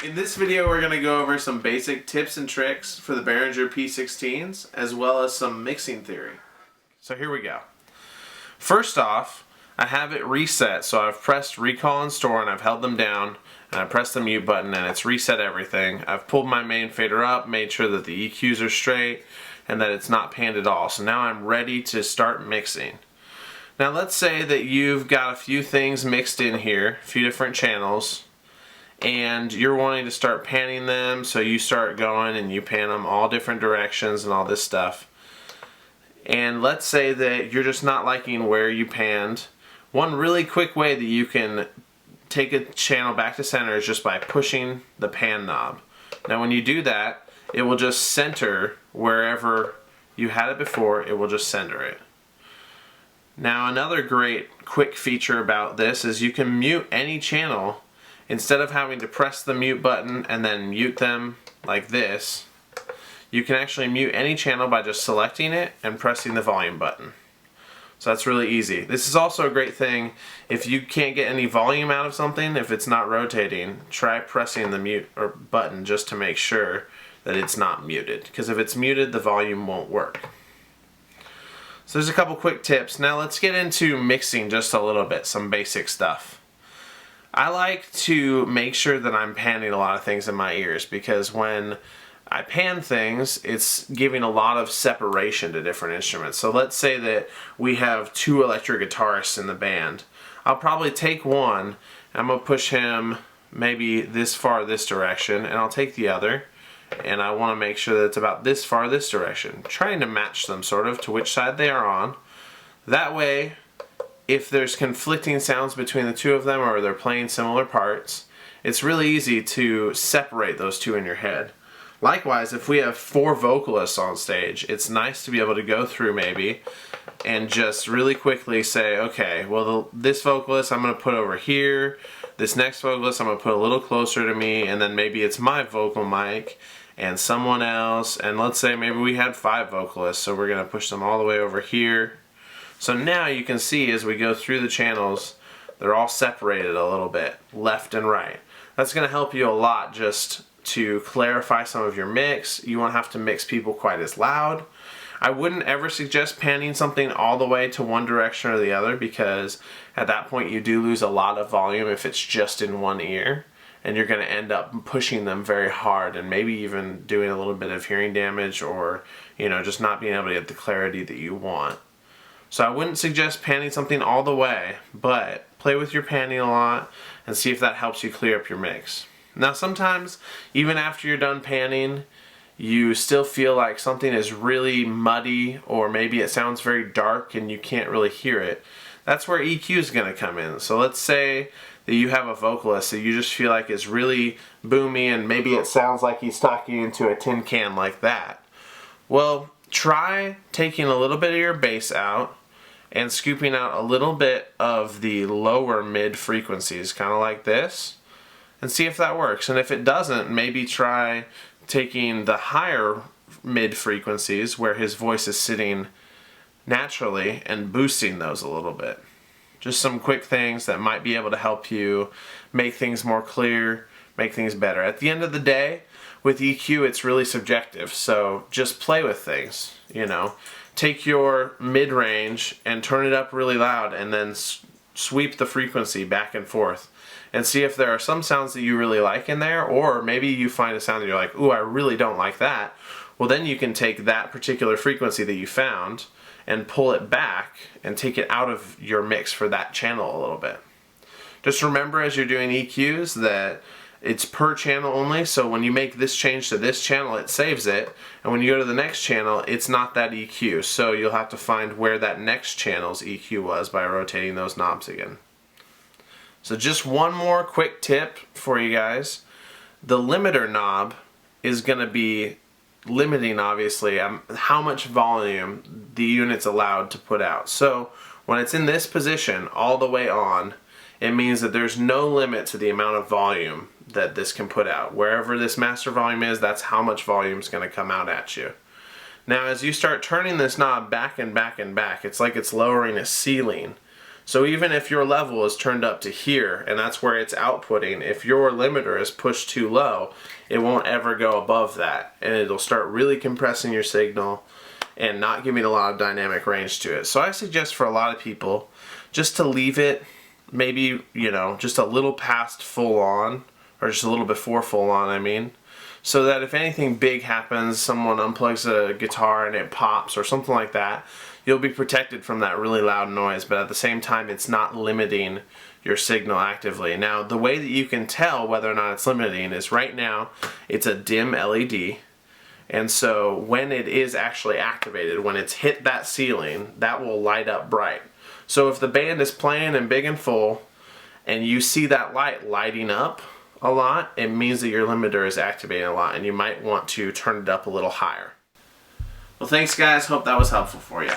In this video we're going to go over some basic tips and tricks for the Behringer P-16s as well as some mixing theory. So here we go. First off, I have it reset, so I've pressed recall and store and I've held them down and I pressed the mute button and it's reset everything. I've pulled my main fader up, made sure that the EQs are straight and that it's not panned at all. So now I'm ready to start mixing. Now let's say that you've got a few things mixed in here, a few different channels, and you're wanting to start panning them, so you start going and you pan them all different directions and all this stuff. And let's say that you're just not liking where you panned. One really quick way that you can take a channel back to center is just by pushing the pan knob. Now when you do that, it will just center wherever you had it before, it will just center it. Now another great quick feature about this is you can mute any channel. Instead of having to press the mute button and then mute them like this, you can actually mute any channel by just selecting it and pressing the volume button. So that's really easy. This is also a great thing if you can't get any volume out of something, if it's not rotating, try pressing the mute or button just to make sure that it's not muted. Because if it's muted, the volume won't work. So there's a couple quick tips. Now let's get into mixing just a little bit, some basic stuff. I like to make sure that I'm panning a lot of things in my ears because when I pan things, it's giving a lot of separation to different instruments. So let's say that we have two electric guitarists in the band. I'll probably take one, I'm going to push him maybe this far this direction, and I'll take the other, and I want to make sure that it's about this far this direction, trying to match them sort of to which side they are on. That way, if there's conflicting sounds between the two of them or they're playing similar parts, it's really easy to separate those two in your head. Likewise, if we have four vocalists on stage, it's nice to be able to go through maybe and just really quickly say, okay, well this vocalist I'm going to put over here, this next vocalist I'm going to put a little closer to me, and then maybe it's my vocal mic and someone else, and let's say maybe we had 5 vocalists, so we're going to push them all the way over here. So now you can see as we go through the channels, they're all separated a little bit, left and right. That's going to help you a lot just to clarify some of your mix. You won't have to mix people quite as loud. I wouldn't ever suggest panning something all the way to one direction or the other because at that point you do lose a lot of volume if it's just in one ear, and you're going to end up pushing them very hard and maybe even doing a little bit of hearing damage or just not being able to get the clarity that you want. So I wouldn't suggest panning something all the way, but play with your panning a lot and see if that helps you clear up your mix. Now sometimes, even after you're done panning, you still feel like something is really muddy or maybe it sounds very dark and you can't really hear it. That's where EQ is going to come in. So let's say that you have a vocalist that you just feel like is really boomy and maybe it sounds like he's talking into a tin can like that. Well, try taking a little bit of your bass out and scooping out a little bit of the lower mid frequencies, kind of like this, and see if that works. And if it doesn't, maybe try taking the higher mid frequencies where his voice is sitting naturally and boosting those a little bit. Just some quick things that might be able to help you make things more clear, make things better. At the end of the day, with EQ, it's really subjective, so just play with things, Take your mid-range and turn it up really loud and then sweep the frequency back and forth and see if there are some sounds that you really like in there, or maybe you find a sound that you're like, ooh, I really don't like that. Well, then you can take that particular frequency that you found and pull it back and take it out of your mix for that channel a little bit. Just remember as you're doing EQs that it's per channel only, so when you make this change to this channel, it saves it, and when you go to the next channel, it's not that EQ, so you'll have to find where that next channel's EQ was by rotating those knobs again. So just one more quick tip for you guys. The limiter knob is going to be limiting, obviously, how much volume the unit's allowed to put out. So when it's in this position all the way on, it means that there's no limit to the amount of volume that this can put out. Wherever this master volume is, that's how much volume is going to come out at you. Now as you start turning this knob back and back and back, it's like it's lowering a ceiling. So even if your level is turned up to here, and that's where it's outputting, if your limiter is pushed too low, it won't ever go above that, and it'll start really compressing your signal and not giving a lot of dynamic range to it. So I suggest for a lot of people just to leave it maybe, you know, just a little past full on, or just a little before full on, I mean, so that if anything big happens, someone unplugs a guitar and it pops or something like that, you'll be protected from that really loud noise, but at the same time it's not limiting your signal actively. Now the way that you can tell whether or not it's limiting is right now it's a dim LED, and so when it is actually activated, when it's hit that ceiling, that will light up bright. So if the band is playing and big and full and you see that light lighting up a lot, it means that your limiter is activating a lot and you might want to turn it up a little higher. Well, thanks guys, hope that was helpful for you.